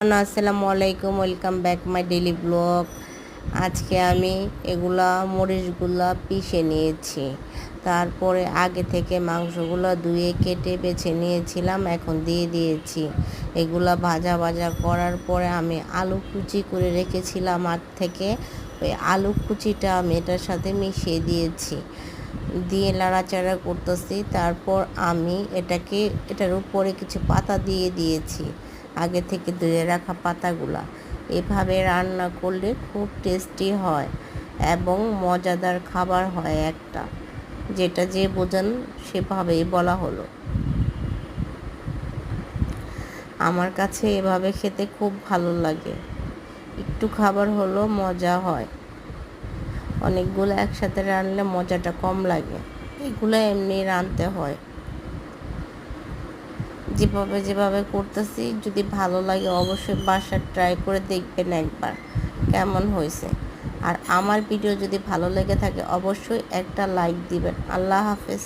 আসসালামু আলাইকুম, welcome back my daily blog. আজকে আমি মরিচগুলা পিষে নিয়েছি। তারপরে আগে থেকে মাংসগুলো ধুয়ে কেটে বেছে নিয়েছিলাম, এখন দিয়ে দিয়েছি। এগুলা ভাজা ভাজা করার পরে আমি আলু কুচি করে রেখেছিলাম আগ থেকে, ওই আলু কুচিটা আমি এটার সাথে মিশিয়ে দিয়েছি, দিয়ে নাড়াচাড়া করতেছি। তারপর আমি এটার উপরে কিছু পাতা দিয়ে দিয়েছি, আগে থেকে ধুয়ে রাখা পাতাগুলা। এভাবে রান্না করলে খুব টেস্টি হয় এবং মজাদার খাবার হয় একটা, যেটা যে বোঝেন সেভাবেই বলা হলো। আমার কাছে এভাবে খেতে খুব ভালো লাগে, একটু খাবার হলো মজা হয়। অনেকগুলো একসাথে রান্নলে মজাটা কম লাগে, এগুলো এমনি রাঁধতে হয়। যেভাবে যেভাবে করতেছি, যদি ভালো লাগে অবশ্যই বাসায় ট্রাই করে দেখবেন একবার কেমন হয়েছে। আর আমার ভিডিও যদি ভালো লেগে থাকে অবশ্যই একটা লাইক দিবেন। আল্লাহ হাফেজ।